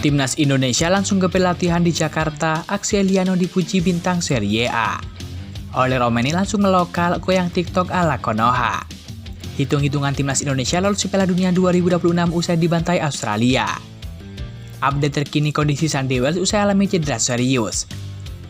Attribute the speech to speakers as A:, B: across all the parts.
A: Timnas Indonesia langsung ke pelatihan di Jakarta, Axeliano dipuji bintang Serie A. Oleh Romeni langsung melokal goyang TikTok ala Konoha. Hitung-hitungan Timnas Indonesia lolos Piala Dunia 2026 usai dibantai Australia. Update terkini kondisi Sandy Wells usai alami cedera serius.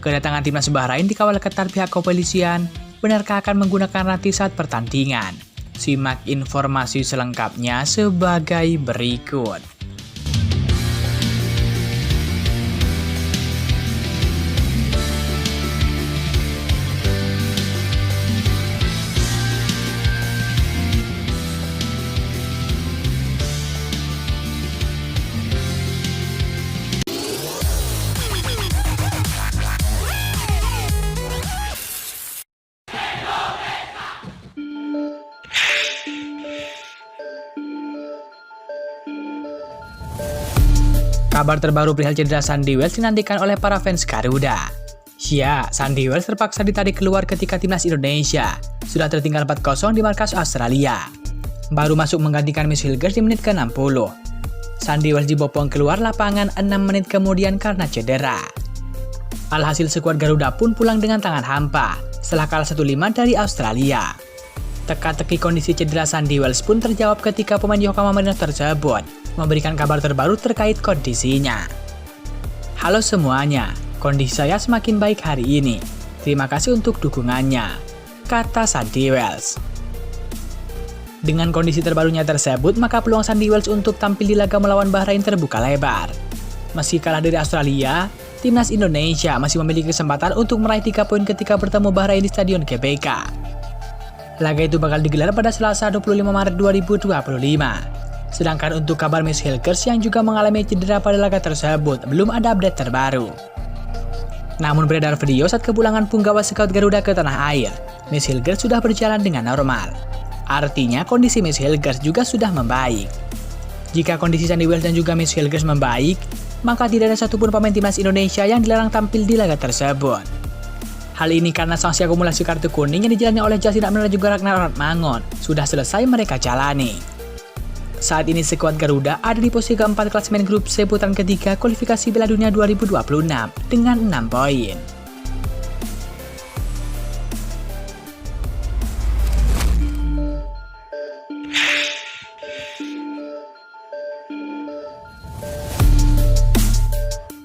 A: Kedatangan Timnas Bahrain dikawal ketat pihak kepolisian, benarkah akan menggunakan rati saat pertandingan? Simak informasi selengkapnya sebagai berikut. Kabar terbaru perihal cedera Sandy Wells dinantikan oleh para fans Garuda. Ya, Sandy Wells terpaksa ditarik keluar ketika Timnas Indonesia sudah tertinggal 4-0 di markas Australia. Baru masuk menggantikan Miss Hilgers di menit ke-60. Sandy Wells dibopong keluar lapangan 6 menit kemudian karena cedera. Alhasil skuad Garuda pun pulang dengan tangan hampa setelah kalah 1-5 dari Australia. Teka-teki kondisi cedera Sandy Wells pun terjawab ketika pemain Yokohama Marinos tersebut memberikan kabar terbaru terkait kondisinya. Halo semuanya, kondisi saya semakin baik hari ini. Terima kasih untuk dukungannya, kata Sandy Wells. Dengan kondisi terbarunya tersebut, maka peluang Sandy Wells untuk tampil di laga melawan Bahrain terbuka lebar. Meski kalah dari Australia, Timnas Indonesia masih memiliki kesempatan untuk meraih 3 poin ketika bertemu Bahrain di Stadion GBK. Laga itu bakal digelar pada Selasa 25 Maret 2025. Sedangkan untuk kabar Miss Hilgers yang juga mengalami cedera pada laga tersebut, belum ada update terbaru. Namun beredar video saat kepulangan punggawa scout Garuda ke tanah air, Miss Hilgers sudah berjalan dengan normal. Artinya kondisi Miss Hilgers juga sudah membaik. Jika kondisi Sandy Wells dan juga Miss Hilgers membaik, maka tidak ada satupun pemain Timnas Indonesia yang dilarang tampil di laga tersebut. Hal ini karena sanksi akumulasi kartu kuning yang dijalani oleh Justin Abner dan juga Ragnar Mangon sudah selesai mereka jalani. Saat ini skuad Garuda ada di posisi keempat klasemen grup C putaran ketiga kualifikasi Piala Dunia 2026 dengan 6 poin.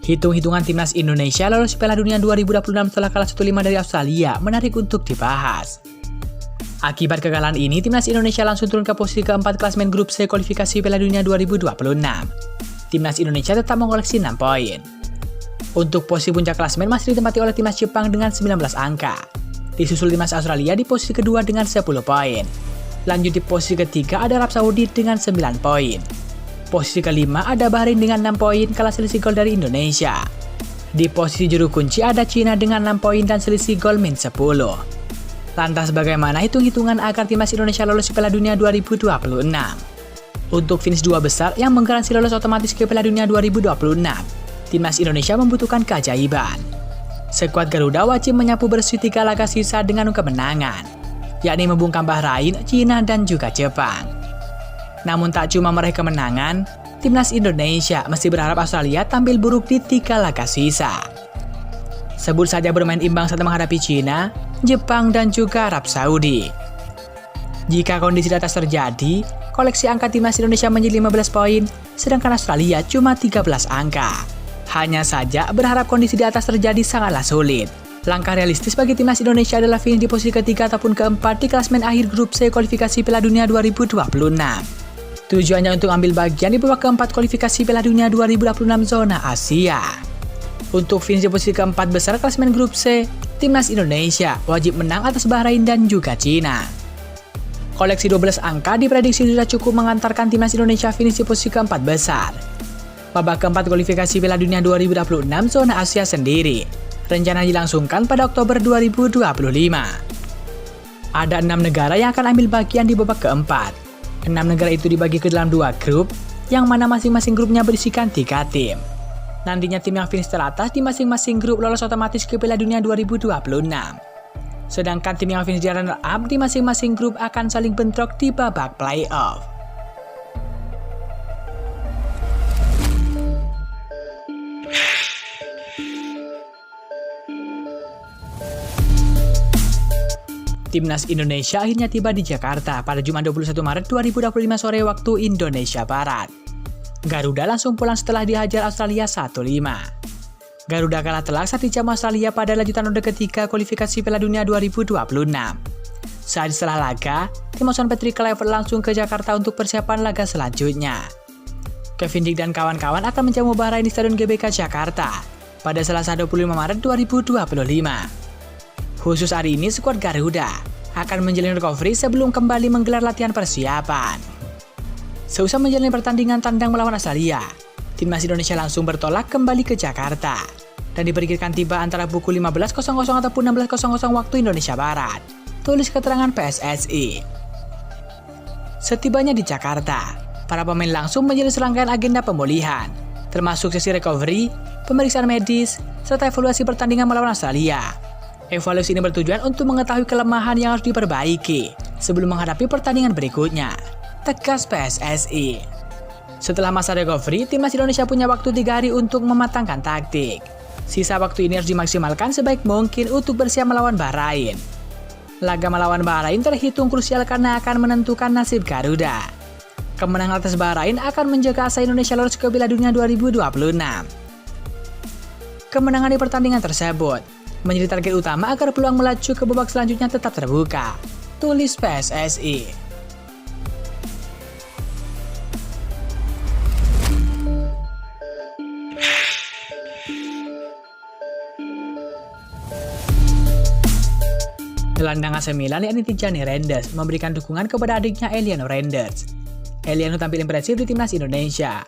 A: Hitung-hitungan Timnas Indonesia lolos Piala Dunia 2026 setelah kalah 1-5 dari Australia menarik untuk dibahas. Akibat kekalahan ini, Timnas Indonesia langsung turun ke posisi keempat klasemen grup C kualifikasi Piala Dunia 2026. Timnas Indonesia tetap mengoleksi 6 poin. Untuk posisi puncak klasemen masih ditempati oleh Timnas Jepang dengan 19 angka. Disusul Timnas Australia di posisi kedua dengan 10 poin. Lanjut di posisi ketiga ada Arab Saudi dengan 9 poin. Posisi kelima ada Bahrain dengan 6 poin kalah selisih gol dari Indonesia. Di posisi juru kunci ada Cina dengan 6 poin dan selisih gol min 10. Lantas bagaimana hitung-hitungan agar Timnas Indonesia lolos ke Piala Dunia 2026? Untuk finish 2 besar yang menggaransi lolos otomatis ke Piala Dunia 2026, Timnas Indonesia membutuhkan keajaiban. Skuad Garuda wajib menyapu bersih 3 laga sisa dengan kemenangan, yakni membungkam Bahrain, Cina, dan juga Jepang. Namun tak cuma meraih kemenangan, Timnas Indonesia masih berharap Australia tampil buruk di 3 laga sisa. Sebut saja bermain imbang saat menghadapi Cina, Jepang, dan juga Arab Saudi. Jika kondisi di atas terjadi, koleksi angka Timnas Indonesia menjadi 15 poin, sedangkan Australia cuma 13 angka. Hanya saja berharap kondisi di atas terjadi sangatlah sulit. Langkah realistis bagi Timnas Indonesia adalah finish di posisi ketiga ataupun keempat di klasemen akhir grup C kualifikasi Piala Dunia 2026. Tujuannya untuk ambil bagian di babak keempat kualifikasi Piala Dunia 2026 zona Asia. Untuk finish di posisi keempat besar klasemen grup C, Timnas Indonesia wajib menang atas Bahrain dan juga Cina. Koleksi 12 angka diprediksi sudah cukup mengantarkan Timnas Indonesia finish di posisi keempat besar. Babak keempat kualifikasi Piala Dunia 2026 zona Asia sendiri rencana dilangsungkan pada Oktober 2025. Ada 6 negara yang akan ambil bagian di babak keempat. 6 negara itu dibagi ke dalam 2 grup, yang mana masing-masing grupnya berisikan 3 tim. Nantinya tim yang finish teratas di masing-masing grup lolos otomatis ke Piala Dunia 2026. Sedangkan tim yang finish di runner-up di masing-masing grup akan saling bentrok di babak playoff. Timnas Indonesia akhirnya tiba di Jakarta pada Jumat 21 Maret 2025 sore waktu Indonesia Barat. Garuda langsung pulang setelah dihajar Australia 1-5. Garuda kalah telak saat dijamu Australia pada lanjutan ronde ketiga kualifikasi Piala Dunia 2026. Saat setelah laga, tim asuhan Patrick Kluivert langsung ke Jakarta untuk persiapan laga selanjutnya. Kevin Dick dan kawan-kawan akan menjamu Bahrain di Stadion GBK Jakarta pada Selasa 25 Maret 2025. Khusus hari ini, skuad Garuda akan menjalani recovery sebelum kembali menggelar latihan persiapan. Seusai menjalani pertandingan tandang melawan Australia, Timnas Indonesia langsung bertolak kembali ke Jakarta dan diperkirakan tiba antara pukul 15.00 ataupun 16.00 waktu Indonesia Barat, tulis keterangan PSSI. Setibanya di Jakarta, para pemain langsung menjalani serangkaian agenda pemulihan, termasuk sesi recovery, pemeriksaan medis, serta evaluasi pertandingan melawan Australia. Evaluasi ini bertujuan untuk mengetahui kelemahan yang harus diperbaiki sebelum menghadapi pertandingan berikutnya, tegas PSSI. Setelah masa recovery, Timnas Indonesia punya waktu 3 hari untuk mematangkan taktik. Sisa waktu ini harus dimaksimalkan sebaik mungkin untuk bersiap melawan Bahrain. Laga melawan Bahrain terhitung krusial karena akan menentukan nasib Garuda. Kemenangan atas Bahrain akan menjaga asa Indonesia lolos ke Piala Dunia 2026. Kemenangan di pertandingan tersebut menjadi target utama agar peluang melaju ke babak selanjutnya tetap terbuka, tulis PSSI. Gelandang AC Milan yakni Tijani Reinders memberikan dukungan kepada adiknya Eliano Reinders. Eliano tampil impresif di Timnas Indonesia.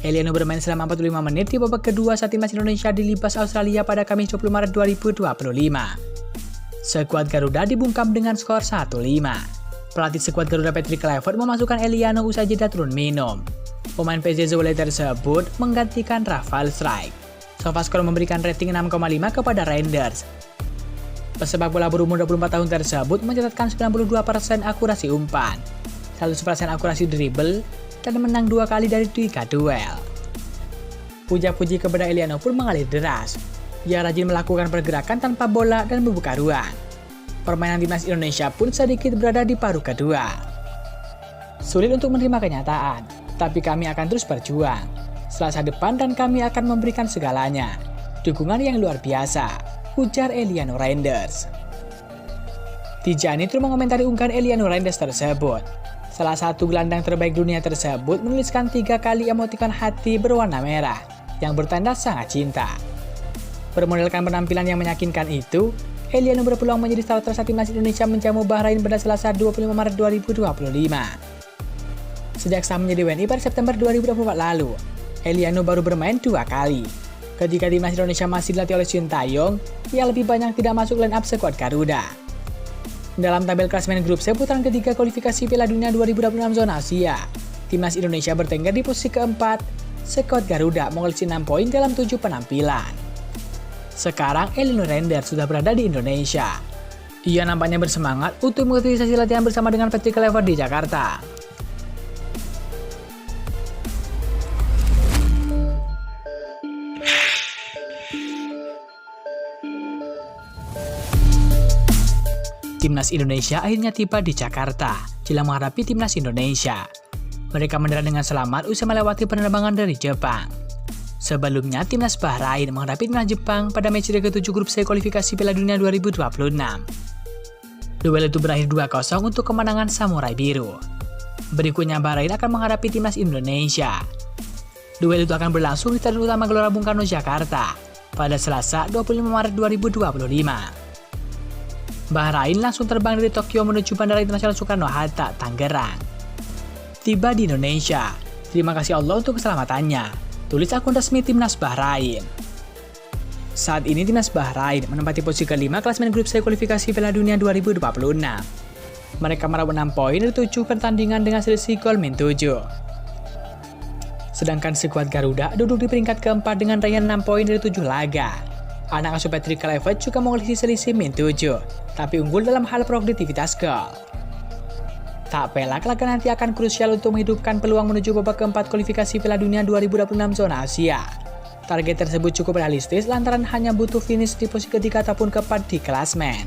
A: Eliano bermain selama 45 menit di babak kedua saat Timnas Indonesia dilibas Australia pada Kamis 20 Maret 2025. Skuad Garuda dibungkam dengan skor 1-5. Pelatih skuad Garuda Patrick Kluivert memasukkan Eliano usai jeda turun minum. Pemain PSV Zwolle tersebut menggantikan Rafael Struijk. SofaScore memberikan rating 6,5 kepada Reinders. Pesepak bola berumur 24 tahun tersebut mencatatkan 92% akurasi umpan, 100% akurasi dribble, dan menang 2 kali dari 3 duel. Puja-puji kepada Eliano pun mengalir deras. Ia rajin melakukan pergerakan tanpa bola dan membuka ruang. Permainan Timnas Indonesia pun sedikit berada di paruh kedua. Sulit untuk menerima kenyataan, tapi kami akan terus berjuang. Selasa depan dan kami akan memberikan segalanya. Dukungan yang luar biasa, ujar Eliano Reinders. Tijani terus mengomentari unggahan Eliano Reinders tersebut. Salah satu gelandang terbaik dunia tersebut menuliskan 3 kali emotikon hati berwarna merah yang bertanda sangat cinta. Bermodalkan penampilan yang meyakinkan itu, Eliano berpeluang menjadi starter saat Timnas Indonesia menjamu Bahrain pada Selasa 25 Maret 2025. Sejak sah menjadi WNI pada September 2024 lalu, Eliano baru bermain 2 kali. Ketika Timnas Indonesia masih dilatih oleh Sintayong, ia lebih banyak tidak masuk line up skuad Garuda. Dalam tabel klasemen grup C putaran ketiga kualifikasi Piala Dunia 2026 zona Asia, Timnas Indonesia bertengger di posisi keempat, skuad Garuda mengoleksi 6 poin dalam 7 penampilan. Sekarang Eliano Reinders sudah berada di Indonesia. Ia nampaknya bersemangat untuk mengikuti sesi latihan bersama dengan Patrick Kluivert di Jakarta. Timnas Indonesia akhirnya tiba di Jakarta jelang menghadapi Timnas Indonesia. Mereka mendarat dengan selamat usai melewati penerbangan dari Jepang. Sebelumnya, Timnas Bahrain menghadapi Timnas Jepang pada match ke-7 grup C kualifikasi Piala Dunia 2026. Duel itu berakhir 2-0 untuk kemenangan Samurai Biru. Berikutnya, Bahrain akan menghadapi Timnas Indonesia. Duel itu akan berlangsung di Stadion Utama Gelora Bung Karno, Jakarta pada Selasa 25 Maret 2025. Bahrain langsung terbang dari Tokyo menuju Bandara Internasional Soekarno-Hatta, Tangerang. Tiba di Indonesia. Terima kasih Allah untuk keselamatannya, tulis akun resmi Timnas Bahrain. Saat ini Timnas Bahrain menempati posisi kelima klasemen grup C kualifikasi Piala Dunia 2026. Mereka meraup 6 poin dari 7 pertandingan dengan selisih gol -7. Sedangkan skuad Garuda duduk di peringkat keempat dengan raihan 6 poin dari 7 laga. Anak asuh Patrick Kluivert juga mengoleksi selisih -7, tapi unggul dalam hal produktivitas gol. Tak pelak, laga nanti akan krusial untuk menghidupkan peluang menuju babak keempat kualifikasi Piala Dunia 2026 zona Asia. Target tersebut cukup realistis lantaran hanya butuh finish di posisi ketiga ataupun keempat di klasemen.